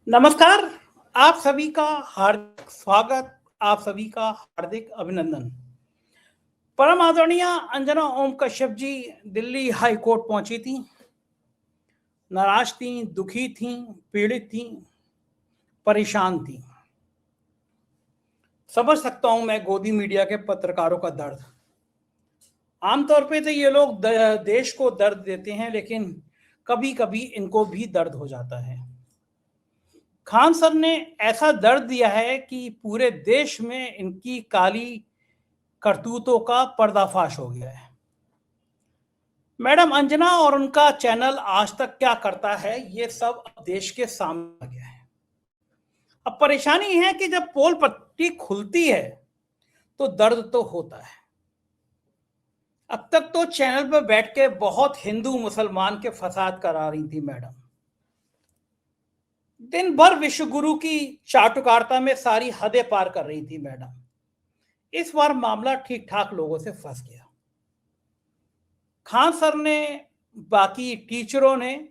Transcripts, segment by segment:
नमस्कार। आप सभी का हार्दिक स्वागत, आप सभी का हार्दिक अभिनंदन। परम आदरणीय अंजना ओम कश्यप जी दिल्ली हाई कोर्ट पहुंची थी। नाराज थी, दुखी थी, पीड़ित थी, परेशान थी। समझ सकता हूं मैं गोदी मीडिया के पत्रकारों का दर्द। आमतौर पे तो ये लोग देश को दर्द देते हैं, लेकिन कभी कभी इनको भी दर्द हो जाता है। खान सर ने ऐसा दर्द दिया है कि पूरे देश में इनकी काली करतूतों का पर्दाफाश हो गया है। मैडम अंजना और उनका चैनल आज तक क्या करता है, ये सब अब देश के सामने आ गया है। अब परेशानी है कि जब पोल पट्टी खुलती है तो दर्द तो होता है। अब तक तो चैनल पर बैठ के बहुत हिंदू मुसलमान के फसाद करा रही थी मैडम। दिन भर विश्व गुरु की चाटुकारिता में सारी हदें पार कर रही थी मैडम। इस बार मामला ठीक ठाक लोगों से फंस गया। खान सर ने, बाकी टीचरों ने,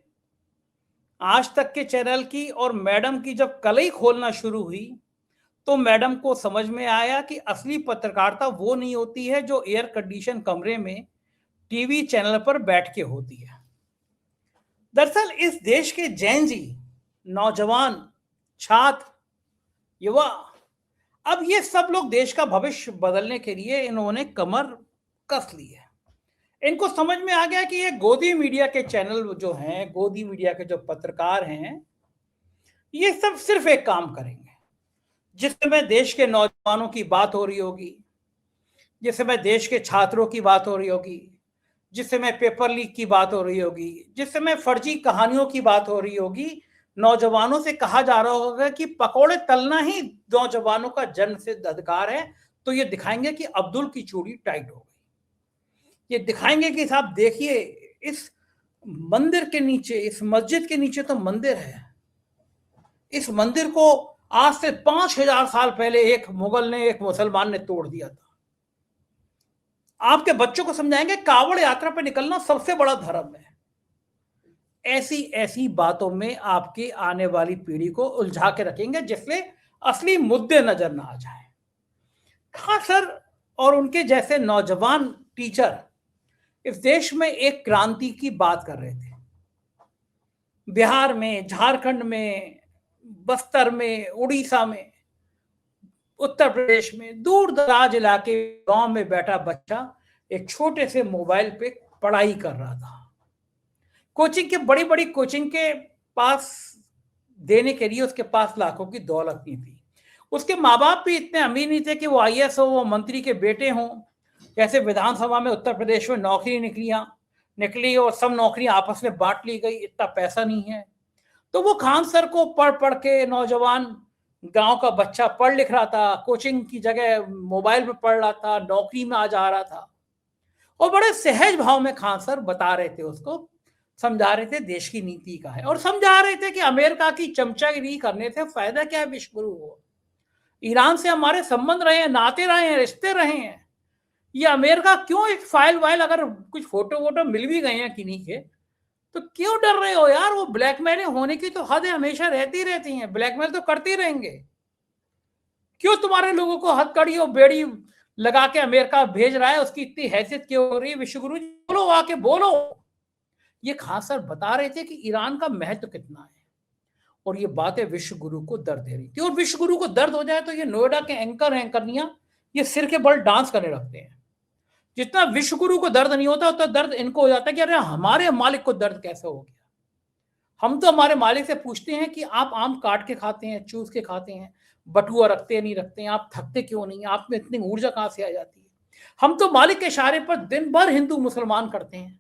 आज तक के चैनल की और मैडम की जब कलई खोलना शुरू हुई तो मैडम को समझ में आया कि असली पत्रकारिता वो नहीं होती है जो एयर कंडीशन कमरे में टीवी चैनल पर बैठ के होती है। दरअसल इस देश के जैन जी, नौजवान, छात्र, युवा, अब ये सब लोग देश का भविष्य बदलने के लिए इन्होंने कमर कस ली है। इनको समझ में आ गया कि ये गोदी मीडिया के चैनल जो हैं, गोदी मीडिया के जो पत्रकार हैं, ये सब सिर्फ एक काम करेंगे। जिस समय देश के नौजवानों की बात हो रही होगी, जिस समय देश के छात्रों की बात हो रही होगी, जिस समय पेपर लीक की बात हो रही होगी, जिस समय फर्जी कहानियों की बात हो रही होगी, नौजवानों से कहा जा रहा होगा कि पकौड़े तलना ही नौजवानों का जन्म सिद्ध अधिकार है, तो ये दिखाएंगे कि अब्दुल की चूड़ी टाइट हो गई। ये दिखाएंगे कि साहब देखिए, इस मंदिर के नीचे, इस मस्जिद के नीचे तो मंदिर है। इस मंदिर को आज से 5000 साल पहले एक मुगल ने, एक मुसलमान ने तोड़ दिया था। आपके बच्चों को समझाएंगे कावड़ यात्रा पर निकलना सबसे बड़ा धर्म है। ऐसी ऐसी बातों में आपकी आने वाली पीढ़ी को उलझा के रखेंगे जिससे असली मुद्दे नजर ना आ जाए। खान सर और उनके जैसे नौजवान टीचर इस देश में एक क्रांति की बात कर रहे थे। बिहार में, झारखंड में, बस्तर में, उड़ीसा में, उत्तर प्रदेश में, दूर दराज इलाके गांव में बैठा बच्चा एक छोटे से मोबाइल पे पढ़ाई कर रहा था। कोचिंग के, बड़ी बड़ी कोचिंग के पास देने के लिए उसके पास लाखों की दौलत नहीं थी। उसके माँ बाप भी इतने अमीर नहीं थे कि वो आईएएस हो, वो मंत्री के बेटे हों। जैसे विधानसभा में उत्तर प्रदेश में नौकरी निकली और सब नौकरी आपस में बांट ली गई, इतना पैसा नहीं है। तो वो खान सर को पढ़ पढ़ के, नौजवान गांव का बच्चा पढ़ लिख रहा था, कोचिंग की जगह मोबाइल में पढ़ रहा था, नौकरी में आ जा रहा था। और बड़े सहज भाव में खान सर बता रहे थे, उसको समझा रहे थे देश की नीति का है, और समझा रहे थे कि अमेरिका की चमचागिरी करने से फायदा क्या है विश्व गुरु को। ईरान से हमारे संबंध रहे हैं, नाते रहे हैं, रिश्ते रहे हैं। ये अमेरिका क्यों, एक फाइल वाइल अगर कुछ फोटो वोटो मिल भी गए हैं किन्हीं के, तो क्यों डर रहे हो यार? वो ब्लैकमेलिंग होने की तो हद हमेशा रहती हैं, ब्लैकमेल तो करते रहेंगे। क्यों तुम्हारे लोगों को हथकड़ी और बेड़ी लगा के अमेरिका भेज रहा है? उसकी इतनी हैसियत क्यों हो रही है? विश्वगुरु जी बोलो, आके बोलो। ये खान सर बता रहे थे कि ईरान का महत्व कितना है, और ये बातें विश्व गुरु को दर्द दे रही थी। और विश्व गुरु को दर्द हो जाए तो ये नोएडा के एंकरनियां ये सिर के बल डांस करने लगते हैं। जितना विश्व गुरु को दर्द नहीं होता उतना दर्द इनको हो जाता है कि अरे हमारे मालिक को दर्द कैसे हो गया। हम तो हमारे मालिक से पूछते हैं कि आप आम काट के खाते हैं, चूस के खाते हैं, बटुआ रखते नहीं रखते हैं, आप थकते क्यों नहीं, आप में इतनी ऊर्जा कहां से आ जाती है। हम तो मालिक के इशारे पर दिन भर हिंदू मुसलमान करते हैं,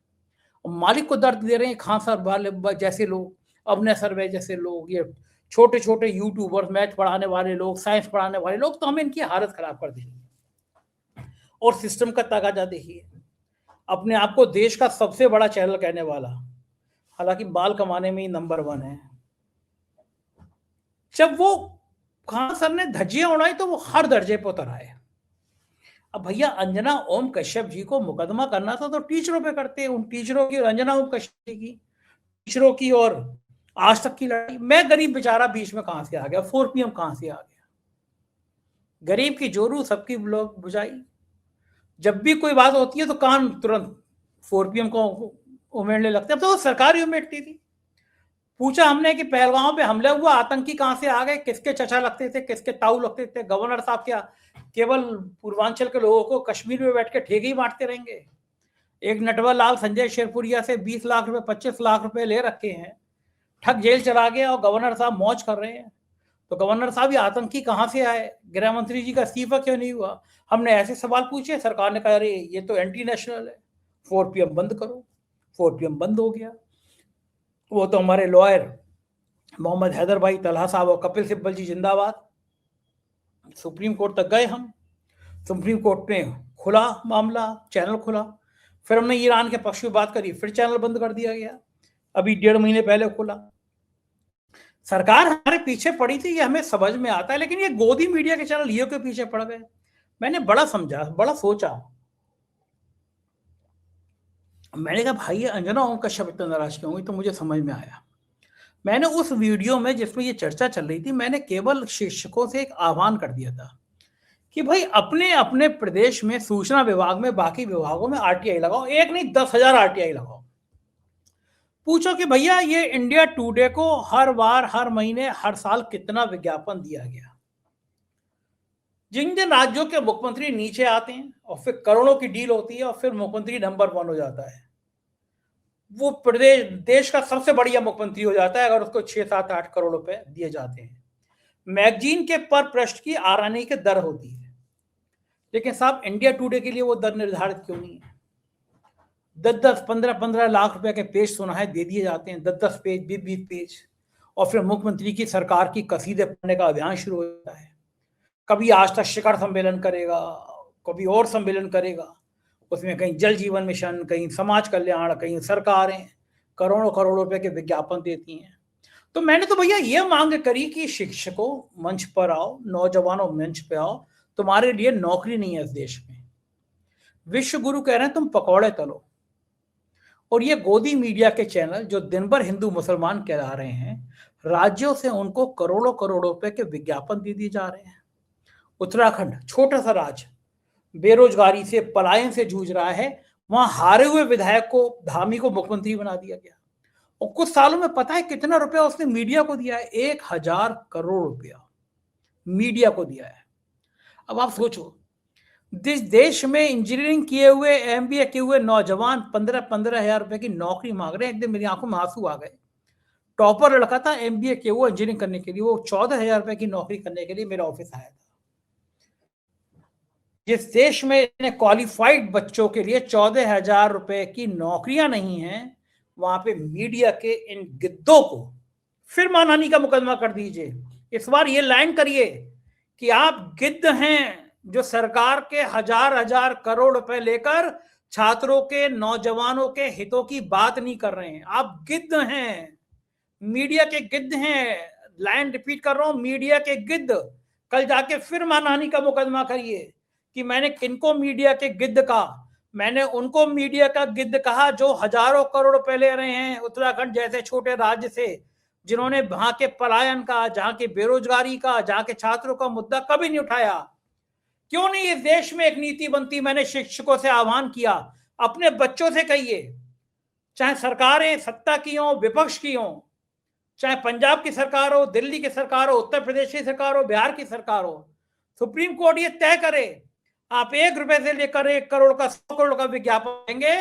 मालिक को दर्द दे रहे हैं खान सर वाले जैसे लोग, अभिनय सर्वे जैसे लोग, ये छोटे छोटे यूट्यूबर, मैथ पढ़ाने वाले लोग, साइंस पढ़ाने वाले लोग, तो हमें इनकी हालत खराब कर देंगे। और सिस्टम का तगाजा देखिए, अपने आप को देश का सबसे बड़ा चैनल कहने वाला, हालांकि बाल कमाने में ही नंबर 1 है। जब वो खान सर ने धज्जियां उड़ाई तो वो हर दर्जे पर उतर आए। अब भैया अंजना ओम कश्यप जी को मुकदमा करना था तो टीचरों पे करते हैं, उन टीचरों की, अंजना ओम कश्यप जी की, टीचरों की और आज तक की लड़ाई, मैं गरीब बेचारा बीच में कहां से आ गया, 4 PM कहां से आ गया, गरीब की जोरू सबकी लोग बुझाई। जब भी कोई बात होती है तो कान तुरंत 4 PM को उमेड़ने लगते हैं। अब तो सरकार ही उमेड़ती थी। पूछा हमने कि पहलगांव पे हमला हुआ, आतंकी कहां से आ गए, किसके चचा लगते थे, किसके ताऊ लगते थे, गवर्नर साहब क्या केवल पूर्वांचल के लोगों को कश्मीर में बैठ के ठेके ही बांटते रहेंगे? एक नटवर लाल संजय शेरपुरिया से 20 लाख रुपए 25 लाख रुपए ले रखे हैं, ठग जेल चला गया और गवर्नर साहब मौज कर रहे हैं। तो गवर्नर साहब ये आतंकी कहां से आए, गृह मंत्री जी का इस्तीफा क्यों नहीं हुआ? हमने ऐसे सवाल पूछे, सरकार ने कहा अरे ये तो एंटी नेशनल है, 4 PM बंद करो। 4 PM बंद हो गया। वो तो हमारे लॉयर मोहम्मद हैदर भाई तलहा साहब और कपिल सिब्बल जी जिंदाबाद। सुप्रीम कोर्ट तक गए हम, सुप्रीम कोर्ट में खुला मामला, चैनल खुला, फिर हमने ईरान के पक्ष में बात करी, फिर चैनल बंद कर दिया गया। अभी 1.5 महीने पहले खुला। सरकार हमारे पीछे पड़ी थी, ये हमें समझ में आता है, लेकिन ये गोदी मीडिया के चैनल ये के पीछे पड़ गए। मैंने बड़ा समझा, बड़ा सोचा, मैंने कहा भाई अंजना ओम कश्यप इतना नाराज क्यों हुई? तो मुझे समझ में आया। मैंने उस वीडियो में जिसमें ये चर्चा चल रही थी, मैंने केवल शिक्षकों से एक आह्वान कर दिया था कि भाई अपने अपने प्रदेश में सूचना विभाग में, बाकी विभागों में RTI लगाओ, एक नहीं 10,000 RTI लगाओ। पूछो कि भैया ये इंडिया टुडे को हर बार, हर महीने, हर साल कितना विज्ञापन दिया गया। जिन जिन राज्यों के मुख्यमंत्री नीचे आते हैं और फिर करोड़ों की डील होती है और फिर मुख्यमंत्री नंबर 1 हो जाता है, वो प्रदेश देश का सबसे बढ़िया मुख्यमंत्री हो जाता है अगर उसको 6, 7, 8 करोड़ रुपए दिए जाते हैं। मैगजीन के पर पृष्ठ की आरानी की दर होती है, लेकिन साहब इंडिया टुडे के लिए वो दर निर्धारित क्यों नहीं है? 10-10, 15-15 लाख रुपए के पेज सुनाए दे दिए जाते हैं, 10-10 पेज, 20-20 पेज, और फिर मुख्यमंत्री की सरकार की कसीदे पढ़ने का अभियान शुरू हो जाता है। कभी आज तक शिखर सम्मेलन करेगा, कभी और सम्मेलन करेगा, उसमें कहीं जल जीवन मिशन, कहीं समाज कल्याण, कहीं सरकारें करोड़ों करोड़ों रुपए के विज्ञापन देती हैं। तो मैंने तो भैया ये मांग करी कि शिक्षकों मंच पर आओ, नौजवानों मंच पे आओ, तुम्हारे लिए नौकरी नहीं है इस देश में। विश्व गुरु कह रहे हैं तुम पकौड़े तलो, और ये गोदी मीडिया के चैनल जो दिन भर हिंदू मुसलमान कहला रहे हैं, राज्यों से उनको करोड़ों करोड़ों रुपए के विज्ञापन दे दिए जा रहे हैं। उत्तराखंड छोटा सा राज्य, बेरोजगारी से, पलायन से जूझ रहा है, वहां हारे हुए विधायक को, धामी को मुख्यमंत्री बना दिया गया। और कुछ सालों में पता है कितना रुपया उसने मीडिया को दिया है? 1,000 करोड़ रुपया मीडिया को दिया है। अब आप सोचो, जिस देश में इंजीनियरिंग किए हुए, MBA किए हुए नौजवान 15-15 हजार रुपए की नौकरी मांग रहे हैं, एक दिन मेरी आंखों में आंसू आ गए। टॉपर लड़का था, MBA किए हुआ इंजीनियरिंग करने के लिए, वो 14,000 रुपए की नौकरी करने के लिए मेरे ऑफिस आया था। जिस देश में क्वालिफाइड बच्चों के लिए 14,000 रुपए की नौकरियां नहीं है, वहां पे मीडिया के इन गिद्धों को फिर मानहानि का मुकदमा कर दीजिए। इस बार ये लाइन करिए कि आप गिद्ध हैं जो सरकार के हजार हजार करोड़ रुपए लेकर छात्रों के, नौजवानों के हितों की बात नहीं कर रहे हैं। आप गिद्ध हैं, मीडिया के गिद्ध हैं। लाइन रिपीट कर रहा हूं, मीडिया के गिद्ध। कल जाके फिर मानहानि का मुकदमा करिए कि मैंने किनको मीडिया के गिद्ध कहा। मैंने उनको मीडिया का गिद्ध कहा जो हजारों करोड़ रुपए ले रहे हैं उत्तराखंड जैसे छोटे राज्य से, जिन्होंने वहां के पलायन का, जहां की बेरोजगारी का, जहां के छात्रों का मुद्दा कभी नहीं उठाया। क्यों नहीं इस देश में एक नीति बनती? मैंने शिक्षकों से आह्वान किया, अपने बच्चों से कहिए, चाहे सरकारें सत्ता की हो, विपक्ष की हो, चाहे पंजाब की सरकार हो, दिल्ली की सरकार हो, उत्तर प्रदेश की सरकार हो, बिहार की सरकार हो, सुप्रीम कोर्ट ये तय करे आप 1 रुपए से लेकर 1 करोड़ का, 100 करोड़ का विज्ञापन देंगे,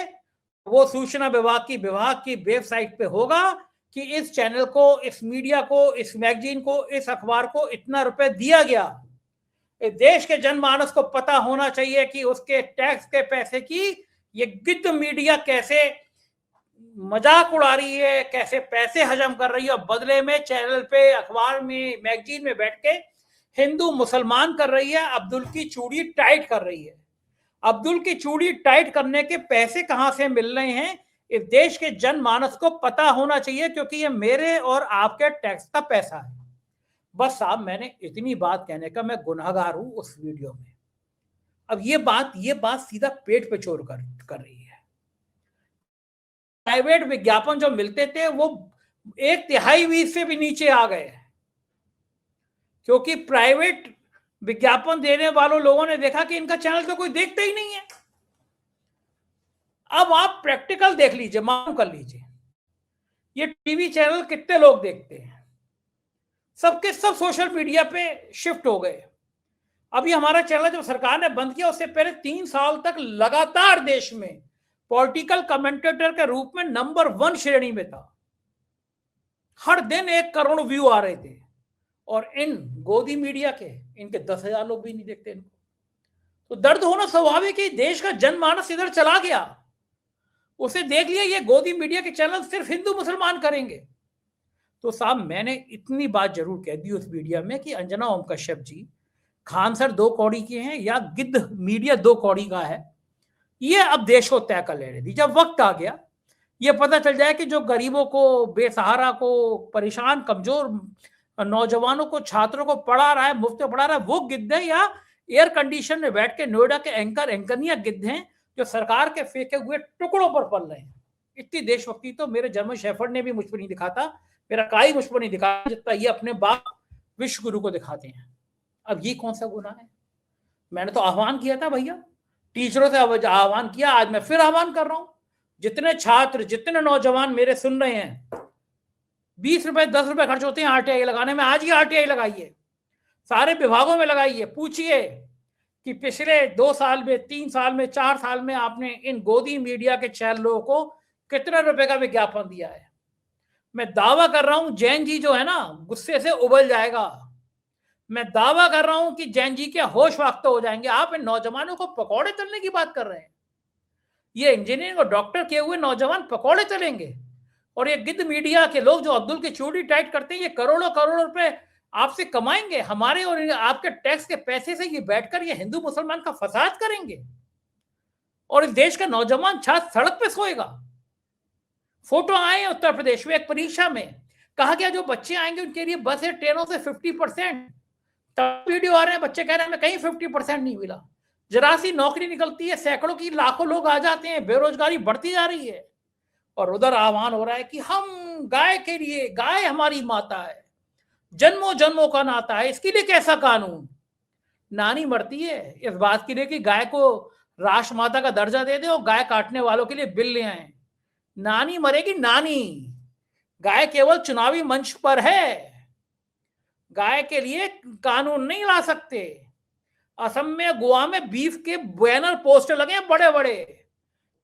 वो सूचना विभाग की वेबसाइट पे होगा कि इस चैनल को, इस मीडिया को, इस मैगजीन को, इस अखबार को इतना रुपए दिया गया। देश के जनमानस को पता होना चाहिए कि उसके टैक्स के पैसे की ये गिद्ध मीडिया कैसे मजाक उड़ा रही है, कैसे पैसे हजम कर रही है, और बदले में चैनल पे, अखबार में, मैगजीन में बैठ के हिंदू मुसलमान कर रही है, अब्दुल की चूड़ी टाइट कर रही है। अब्दुल की चूड़ी टाइट करने के पैसे कहां से मिल रहे हैं, इस देश के जनमानस को पता होना चाहिए, क्योंकि ये मेरे और आपके टैक्स का पैसा है। बस साहब, मैंने इतनी बात कहने का मैं गुनहगार हूं उस वीडियो में। अब ये बात सीधा पेट पे चोर कर रही है। प्राइवेट विज्ञापन जो मिलते थे वो 1/3 से भी नीचे आ गए, क्योंकि प्राइवेट विज्ञापन देने वालों लोगों ने देखा कि इनका चैनल तो कोई देखता ही नहीं है। अब आप प्रैक्टिकल देख लीजिए, मालूम कर लीजिए ये टीवी चैनल कितने लोग देखते हैं। सबके सब सोशल मीडिया पे शिफ्ट हो गए। अभी हमारा चैनल जब सरकार ने बंद किया, उससे पहले 3 साल तक लगातार देश में पॉलिटिकल कमेंटेटर के रूप में नंबर 1 श्रेणी में था। हर दिन 1 करोड़ व्यू आ रहे थे, और इन गोदी मीडिया के इनके 10,000 लोग भी नहीं देखते इनको। तो दर्द होना स्वाभाविक है। देश का जनमानस इधर चला गया, उसे देख लिया ये गोदी मीडिया के चैनल सिर्फ हिंदू मुसलमान करेंगे। तो साहब मैंने इतनी बात जरूर कह दी उस मीडिया में कि अंजना ओम कश्यप जी, खान सर 2 कौड़ी के हैं या गिद्ध मीडिया 2 कौड़ी का है, ये अब देश को तय कर लेने दी। जब वक्त आ गया, ये पता चल जाए कि जो गरीबों को, बेसहारा को, परेशान कमजोर नौजवानों को, छात्रों को पढ़ा रहा है, मुफ्त में पढ़ा रहा है, वो गिद्ध है, या एयर कंडीशन में बैठ के नोएडा के एंकरनिया गिद्ध हैं जो सरकार के फेंके हुए टुकड़ों पर पल रहे हैं। इतनी देशभक्ति तो मेरे जर्मन शेफर्ड ने भी मुझ पर नहीं दिखाता, मेरा काई मुझ पर नहीं दिखाता, जितना ये अपने बाप विश्व गुरु को दिखाते हैं। अब ये कौन सा गुनाह है? मैंने तो आह्वान किया था भैया, टीचरों से आह्वान किया, आज मैं फिर आह्वान कर रहा हूं। जितने छात्र, जितने नौजवान मेरे सुन रहे हैं, 20 रुपए 10 रुपए खर्च होते हैं आरटीआई लगाने में, आज ही आरटीआई लगाइए, सारे विभागों में लगाइए। पूछिए कि पिछले 2 साल में, 3 साल में, 4 साल में आपने इन गोदी मीडिया के चैनलों को कितने रुपए का विज्ञापन दिया है। मैं दावा कर रहा हूं जैन जी जो है ना, गुस्से से उबल जाएगा। मैं दावा कर रहा हूं कि जैन जी के होश वाख्ता हो जाएंगे। आप इन नौजवानों को पकौड़े तलने की बात कर रहे हैं। ये इंजीनियरिंग और डॉक्टर किए हुए नौजवान पकौड़े तलेंगे, और ये गिद्ध मीडिया के लोग जो अब्दुल की चूड़ी टाइट करते हैं, ये करोड़ों करोड़ों रुपए आपसे कमाएंगे, हमारे और आपके टैक्स के पैसे से। ये बैठकर ये हिंदू मुसलमान का फसाद करेंगे, और इस देश का नौजवान छात्र सड़क पे सोएगा। फोटो आए उत्तर प्रदेश में एक परीक्षा में, कहा गया जो बच्चे आएंगे उनके लिए बस है ट्रेनों से 50%। तब वीडियो आ रहे हैं, बच्चे कह रहे हैं हमें कहीं 50% नहीं मिला। जरा सी नौकरी निकलती है, सैकड़ों की लाखों लोग आ जाते हैं, बेरोजगारी बढ़ती जा रही है, और उधर आह्वान हो रहा है कि हम गाय के लिए, गाय हमारी माता है, जन्मों जन्मों का नाता है, इसके लिए कैसा कानून। नानी मरती है इस बात के लिए कि गाय को राष्ट्र माता का दर्जा दे दे, और गाय काटने वालों के लिए बिल ले आए। नानी मरेगी, नानी। गाय केवल चुनावी मंच पर है, गाय के लिए कानून नहीं ला सकते। असम में, गोवा में बीफ के बैनर पोस्टर लगे हैं बड़े बड़े।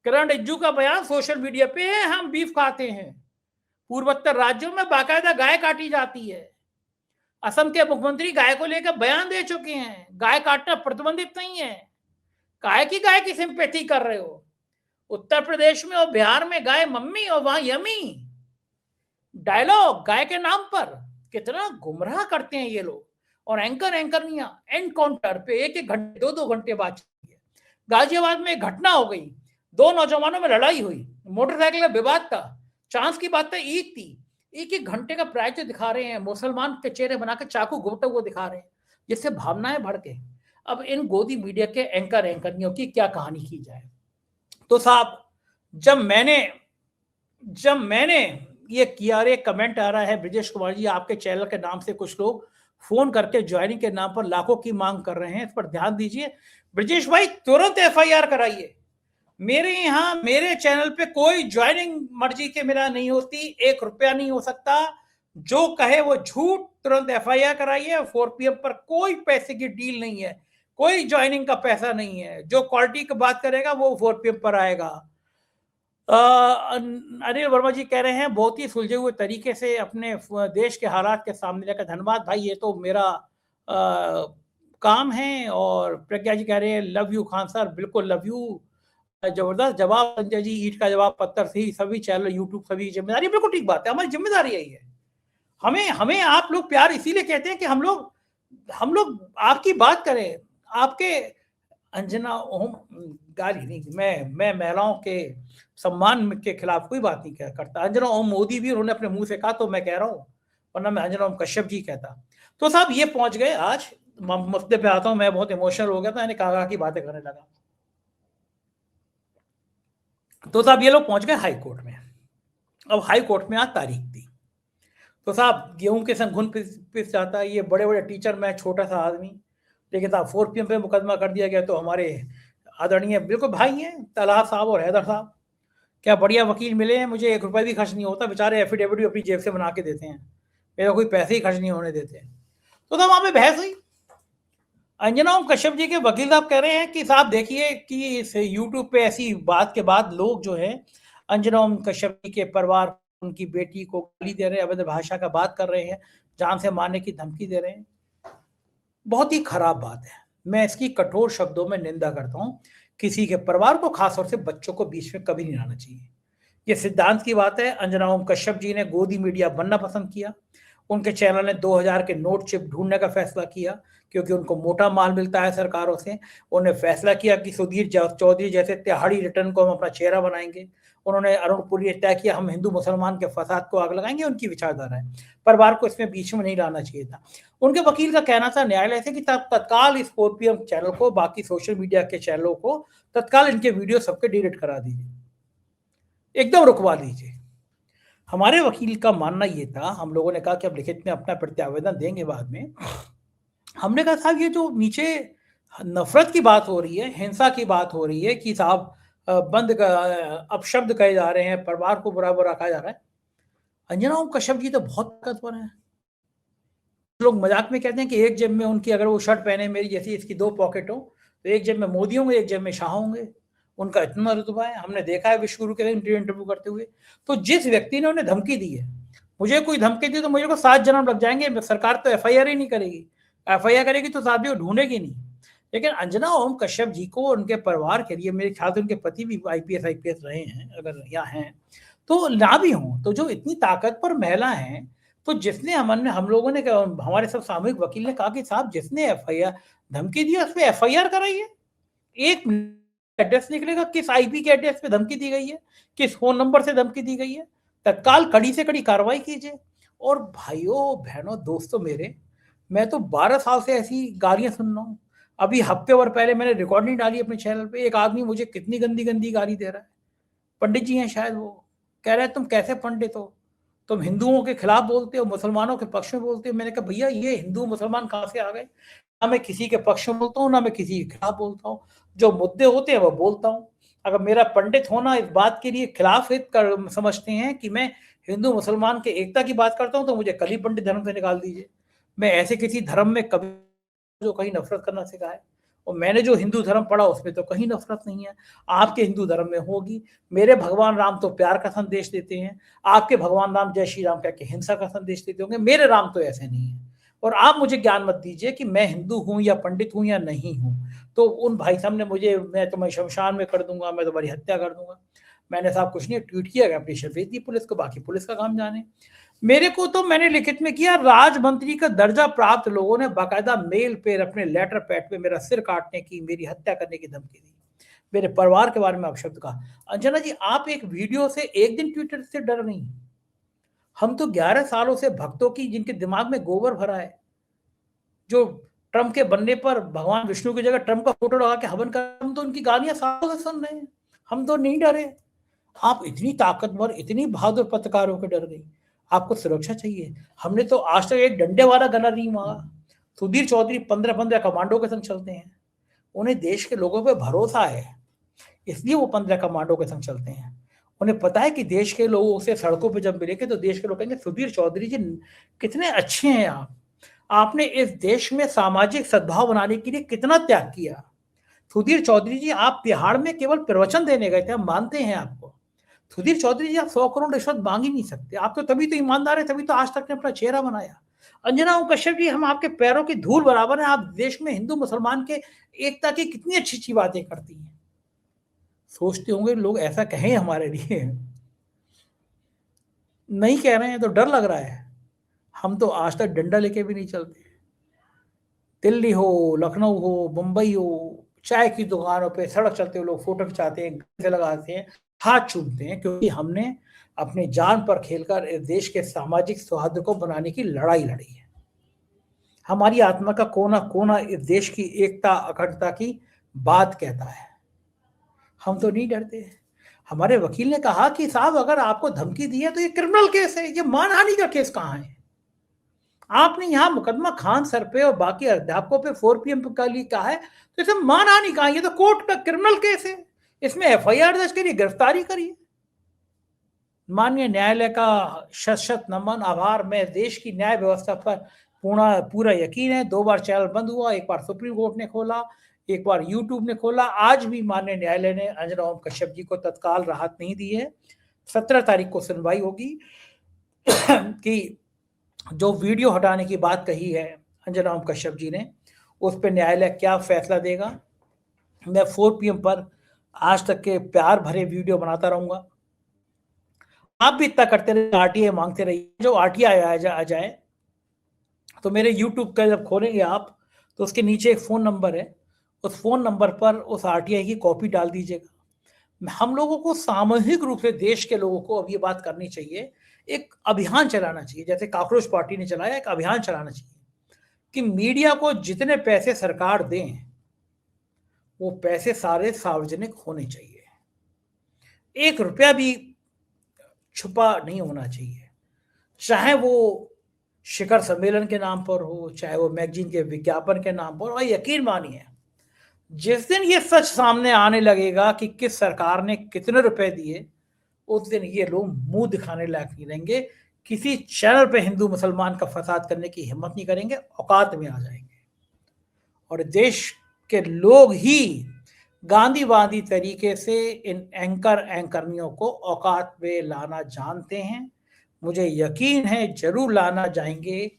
किरण रिज्जू का बयान सोशल मीडिया पे है, हम बीफ खाते हैं। पूर्वोत्तर राज्यों में बाकायदा गाय काटी जाती है। असम के मुख्यमंत्री गाय को लेकर बयान दे चुके हैं, गाय काटना प्रतिबंधित नहीं है। गाय की सिंपैथी कर रहे हो। उत्तर प्रदेश में और बिहार में गाय मम्मी और वहां यमी। डायलॉग गाय के नाम पर कितना गुमराह करते हैं ये लोग। और एंकरनिया एनकाउंटर पे 1-1 घंटे, 2-2 घंटे बाद चली है। गाजियाबाद में एक घटना हो गई, 2 नौजवानों में लड़ाई हुई, मोटरसाइकिल का विवाद था, चांस की बात था, ईद थी। 1-1 घंटे का प्रायश्चित दिखा रहे हैं, मुसलमान के चेहरे बनाकर चाकू घुटते हुए दिखा रहे हैं, जिससे भावनाएं भड़के। अब इन गोदी मीडिया के एंकरनियों की क्या कहानी की जाए। तो साहब, जब मैंने ये किया, रे कमेंट आ रहा है, ब्रजेश कुमार जी आपके चैनल के नाम से कुछ लोग फोन करके ज्वाइनिंग के नाम पर लाखों की मांग कर रहे हैं, इस पर ध्यान दीजिए। ब्रजेश भाई तुरंत एफआईआर कराइए। मेरे यहाँ, मेरे चैनल पे कोई ज्वाइनिंग मर्जी के मेरा नहीं होती, 1 रुपया नहीं हो सकता। जो कहे वो झूठ, तुरंत एफआईआर कराइए। 4 PM पर कोई पैसे की डील नहीं है, कोई ज्वाइनिंग का पैसा नहीं है। जो क्वालिटी की बात करेगा वो 4 PM पर आएगा। अनिल वर्मा जी कह रहे हैं बहुत ही सुलझे हुए तरीके से अपने देश के हालात के सामने लेकर। धन्यवाद भाई, ये तो मेरा काम है। और प्रज्ञा जी कह रहे हैं लव यू खान सर, बिल्कुल लव यू। जबरदस्त जवाब संजय जी, ईट का जवाब पत्थर से। सभी चैनल, यूट्यूब, सभी जिम्मेदारी, बिल्कुल ठीक बात है, हमारी जिम्मेदारी यही है। हमें आप लोग प्यार इसीलिए कहते हैं कि हम लोग आपकी बात करें। आपके अंजना ओम, गाली नहीं, मैं महिलाओं के सम्मान के खिलाफ कोई बात नहीं करता। अंजना ओम मोदी भी उन्होंने अपने मुंह से कहा, तो मैं कह रहा हूं, वरना मैं अंजना ओम कश्यप जी कहता। तो साहब ये पहुंच गए। आज मुद्दे पे आता हूं। मैं बहुत इमोशनल हो गया था, मैंने कहा की बातें करने लगा। तो साहब ये लोग पहुंच गए हाई कोर्ट में। अब हाई कोर्ट में आज तारीख थी, तो साहब गेहूं के संग घुन पिस जाता है, ये बड़े बड़े टीचर, मैं छोटा सा आदमी, लेकिन साहब 4PM पे मुकदमा कर दिया गया। तो हमारे आदरणीय बिल्कुल भाई हैं तलहा साहब और हैदर साहब, क्या बढ़िया वकील मिले हैं, मुझे 1 रुपया भी खर्च नहीं होता, बेचारे एफिडेविट भी अपनी जेब से बना के देते हैं, मेरा कोई पैसे ही खर्च नहीं होने देते। तो साहब वहां पे बहस हुई। अंजना ओम कश्यप जी के वकील साहब कह रहे हैं कि साहब देखिए कि इस यूट्यूब पे ऐसी बात के बाद लोग जो है अंजना ओम कश्यप जी के परिवार, उनकी बेटी को गाली दे रहे हैं, अवैध भाषा का बात कर रहे हैं, जान से मारने की धमकी दे रहे हैं। बहुत ही खराब बात है, मैं इसकी कठोर शब्दों में निंदा करता हूं। किसी के परिवार को, खासतौर से बच्चों को बीच में कभी नहीं लाना चाहिए। ये सिद्धांत की बात है। अंजना ओम कश्यप जी ने गोदी मीडिया बनना पसंद किया। उनके चैनल ने 2000 के नोट चिप ढूंढने का फैसला किया, क्योंकि उनको मोटा माल मिलता है सरकारों से। उन्होंने फैसला किया कि सुधीर चौधरी जैसे तिहाड़ी रिटर्न को हम अपना चेहरा बनाएंगे। उन्होंने अरुण पुरी ने तय किया हम हिंदू मुसलमान के फसाद को आग लगाएंगे। उनकी विचारधारा है, परिवार को इसमें बीच में नहीं लाना चाहिए था। उनके वकील का कहना था न्यायालय से कि तत्काल इस 4PM चैनल को, बाकी सोशल मीडिया के चैनलों को तत्काल इनके वीडियो सबके डिलीट करा दीजिए, एकदम रुकवा दीजिए। हमारे वकील का मानना ये था, हम लोगों ने कहा कि अब लिखित में अपना प्रत्यावेदन देंगे बाद में। हमने कहा साहब ये जो नीचे नफरत की बात हो रही है, हिंसा की बात हो रही है कि साहब बंद अपशब्द कहे जा रहे हैं, परिवार को बुरा बुरा कहा जा रहा है। अंजना ओम कश्यप जी तो बहुत ताकतवर हैं। लोग मजाक में कहते हैं कि एक जेब में उनकी, अगर वो शर्ट पहने मेरी जैसी, इसकी 2 पॉकेट हो, तो एक जेब में मोदी होंगे, एक जेब में शाह होंगे। उनका इतना रुतबा है, हमने देखा है विश्व गुरु के इंटरव्यू करते हुए। तो जिस व्यक्ति ने उन्हें धमकी दी है, मुझे कोई धमकी दी तो मुझे को 7 जन्म लग जाएंगे, सरकार तो FIR ही नहीं करेगी। FIR करेगी तो साथ भी वो ढूंढेगी नहीं। लेकिन अंजना ओम कश्यप जी को, उनके परिवार के लिए, मेरे ख्याल से उनके पति भी IPS रहे हैं, अगर यहाँ हैं तो ना भी हों, तो जो इतनी ताकतवर महिला हैं, तो जिसने हम लोगों ने, हमारे सब सामूहिक वकील ने कहा कि साहब जिसने FIR धमकी दी उस पर FIR कराइए। एक एड्रेस निकलेगा, किस IP के एड्रेस पे धमकी दी गई है, किस फोन नंबर से धमकी दी गई है, तत्काल कड़ी से कड़ी कार्रवाई कीजिए। और भाइयों बहनों दोस्तों मेरे, मैं तो 12 साल से ऐसी गालियां सुन रहा हूँ। अभी हफ्ते भर पहले मैंने रिकॉर्डिंग डाली अपने चैनल पे, एक आदमी मुझे कितनी गंदी गंदी गाली दे रहा है। पंडित जी हैं शायद, वो कह रहे हैं तुम कैसे पंडित हो, तुम हिंदुओं के खिलाफ बोलते हो, मुसलमानों के पक्ष में बोलते हो। मैंने कहा भैया ये हिंदू मुसलमान कहाँ से आ गए? ना मैं किसी के पक्ष में बोलता हूँ, ना मैं किसी के खिलाफ बोलता हूँ। जो मुद्दे होते हैं वो बोलता हूँ। अगर मेरा पंडित होना इस बात के लिए खिलाफ हित कर समझते हैं कि मैं हिंदू मुसलमान के एकता की बात करता हूँ, तो मुझे कल ही पंडित धर्म से निकाल दीजिए। मैं ऐसे किसी धर्म में कभी जो कहीं नफरत करना सिखाया है, और मैंने जो हिंदू धर्म पढ़ा उसमें तो कहीं नफरत नहीं है। आपके हिंदू धर्म में होगी। मेरे भगवान राम तो प्यार का संदेश देते हैं, आपके भगवान राम जय श्री राम कह के हिंसा का संदेश देते होंगे, मेरे राम तो ऐसे नहीं है। और आप मुझे ज्ञान मत दीजिए कि मैं हिंदू हूं या पंडित हूं या नहीं हूं। तो उन भाई साहब ने मुझे, मैं तुम्हें शमशान में कर दूंगा, मैं तुम्हारी हत्या कर दूंगा। मैंने साहब कुछ नहीं, ट्वीट किया, एप्लीकेशन भेज दी पुलिस को, बाकी पुलिस का काम जाने। मेरे को तो मैंने लिखित में किया, राज मंत्री का दर्जा प्राप्त लोगों ने बाकायदा मेल पे अपने लेटर पैड पे मेरा सिर काटने की, मेरी हत्या करने की धमकी दी, मेरे परिवार के बारे में अपशब्द कहा। अंजना जी आप एक वीडियो से, एक दिन ट्विटर से डर गई, हम तो 11 सालों से भक्तों की, जिनके दिमाग में गोबर भरा है, जो ट्रंप के बनने पर भगवान विष्णु की जगह ट्रंप का फोटो लगा के हवन कर, हम तो उनकी गालियां सालों से सुन रहे हैं, हम तो नहीं डरे। आप इतनी ताकतवर, इतनी बहादुर पत्रकार होकर डर गई? आपको सुरक्षा चाहिए। हमने तो आज तक एक डंडे वाला गला नहीं मांगा। सुधीर चौधरी 15-15 कमांडो के संग चलते हैं, उन्हें देश के लोगों पे भरोसा है, इसलिए वो 15 कमांडो के संग चलते हैं। उन्हें पता है कि देश के लोगों से सड़कों पे जब मिलेंगे तो देश के लोग कहेंगे सुधीर चौधरी जी कितने अच्छे हैं आप, आपने इस देश में सामाजिक सद्भाव बनाने के लिए कितना त्याग किया। सुधीर चौधरी जी आप तिहाड़ में केवल प्रवचन देने गए थे, हम मानते हैं आपको। सुधीर चौधरी जी आप 100 करोड़ रिश्वत मांग ही नहीं सकते, आप तो तभी तो ईमानदार है, तभी तो आज तक ने अपना चेहरा बनाया। अंजना ओम कश्यप जी हम आपके पैरों की धूल बराबर हैं, आप देश में हिंदू मुसलमान के एकता की कितनी अच्छी अच्छी बातें करती हैं। सोचते होंगे लोग ऐसा कहें हमारे लिए, नहीं कह रहे हैं तो डर लग रहा है। हम तो आज तक डंडा लेके भी नहीं चलते। दिल्ली हो, लखनऊ हो, मुंबई हो, चाय की दुकानों पे सड़क चलते हुए लोग फोटो खिंचाते हैं, गले लगाते हैं, हाथ चूमते हैं, क्योंकि हमने अपने जान पर खेलकर इस देश के सामाजिक सौहार्द को बनाने की लड़ाई लड़ी है। हमारी आत्मा का कोना कोना इस देश की एकता अखंडता की बात कहता है। हम तो नहीं डरते। हमारे वकील ने कहा कि साहब अगर आपको धमकी दी है तो ये क्रिमिनल केस है, ये मानहानि का केस कहाँ है? आपने यहाँ मुकदमा खान सर पे और बाकी अध्यापकों पे 4 PM का लिए कहा है, तो इसे मानहानि कहा, ये तो कोर्ट का क्रिमिनल केस है, इसमें FIR दर्ज करिए, गिरफ्तारी करिए। माननीय न्यायालय का शत शत नमन, आभार। मैं देश की न्याय व्यवस्था पर पूरा यकीन है। 2 बार चैनल बंद हुआ, एक बार सुप्रीम कोर्ट ने खोला, एक बार यूट्यूब ने खोला। आज भी माननीय न्यायालय ने अंजना ओम कश्यप जी को तत्काल राहत नहीं दी है। 17 तारीख को सुनवाई होगी कि जो वीडियो हटाने की बात कही है अंजना ओम कश्यप जी ने, उस पर न्यायालय क्या फैसला देगा। मैं 4 PM पर आज तक के प्यार भरे वीडियो बनाता रहूंगा। आप भी इतना करते रहिए, RTI मांगते रहिए। जो RTI आ जाए तो मेरे YouTube का जब खोलेंगे आप, तो उसके नीचे एक फ़ोन नंबर है, उस फ़ोन नंबर पर उस RTI की कॉपी डाल दीजिएगा। हम लोगों को सामूहिक रूप से, देश के लोगों को अब ये बात करनी चाहिए, एक अभियान चलाना चाहिए, जैसे काकरोच पार्टी ने चलाया, एक अभियान चलाना चाहिए कि मीडिया को जितने पैसे सरकार दें, वो पैसे सारे सार्वजनिक होने चाहिए। 1 रुपया भी छुपा नहीं होना चाहिए, चाहे वो शिखर सम्मेलन के नाम पर हो, चाहे वो मैगजीन के विज्ञापन के नाम पर। और यकीन मानिए, जिस दिन ये सच सामने आने लगेगा कि किस सरकार ने कितने रुपए दिए, उस दिन ये लोग मुंह दिखाने लायक नहीं रहेंगे। किसी चैनल पे हिंदू मुसलमान का फसाद करने की हिम्मत नहीं करेंगे, औकात में आ जाएंगे। और देश के लोग ही गांधीवादी तरीके से इन एंकरनियों को औकात में लाना जानते हैं। मुझे यकीन है जरूर लाना जाएंगे।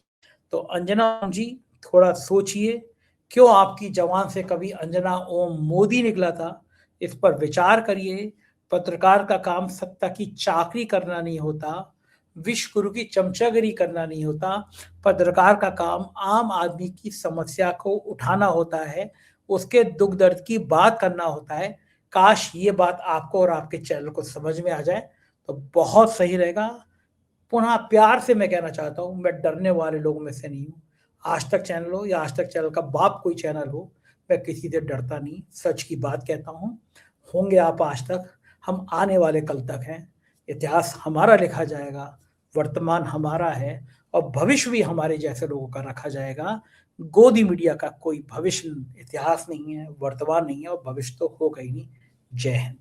तो अंजना ओम जी, थोड़ा सोचिए, क्यों आपकी जबान से कभी अंजना ओम मोदी निकला था, इस पर विचार करिए। पत्रकार का काम सत्ता की चाकरी करना नहीं होता, विश्व गुरु की चमचागिरी करना नहीं होता। पत्रकार का काम आम आदमी की समस्या को उठाना होता है, उसके दुख दर्द की बात करना होता है। काश ये बात आपको और आपके चैनल को समझ में आ जाए तो बहुत सही रहेगा। पुनः प्यार से मैं कहना चाहता हूँ, मैं डरने वाले लोगों में से नहीं हूँ। आज तक चैनल हो या आज तक चैनल का बाप कोई चैनल हो, मैं किसी से डरता नहीं, सच की बात कहता हूँ। होंगे आप आज तक, हम आने वाले कल तक हैं। इतिहास हमारा लिखा जाएगा, वर्तमान हमारा है और भविष्य भी हमारे जैसे लोगों का रखा जाएगा। गोदी मीडिया का कोई भविष्य इतिहास नहीं है, वर्तमान नहीं है और भविष्य तो होगा ही नहीं। जय हिंद।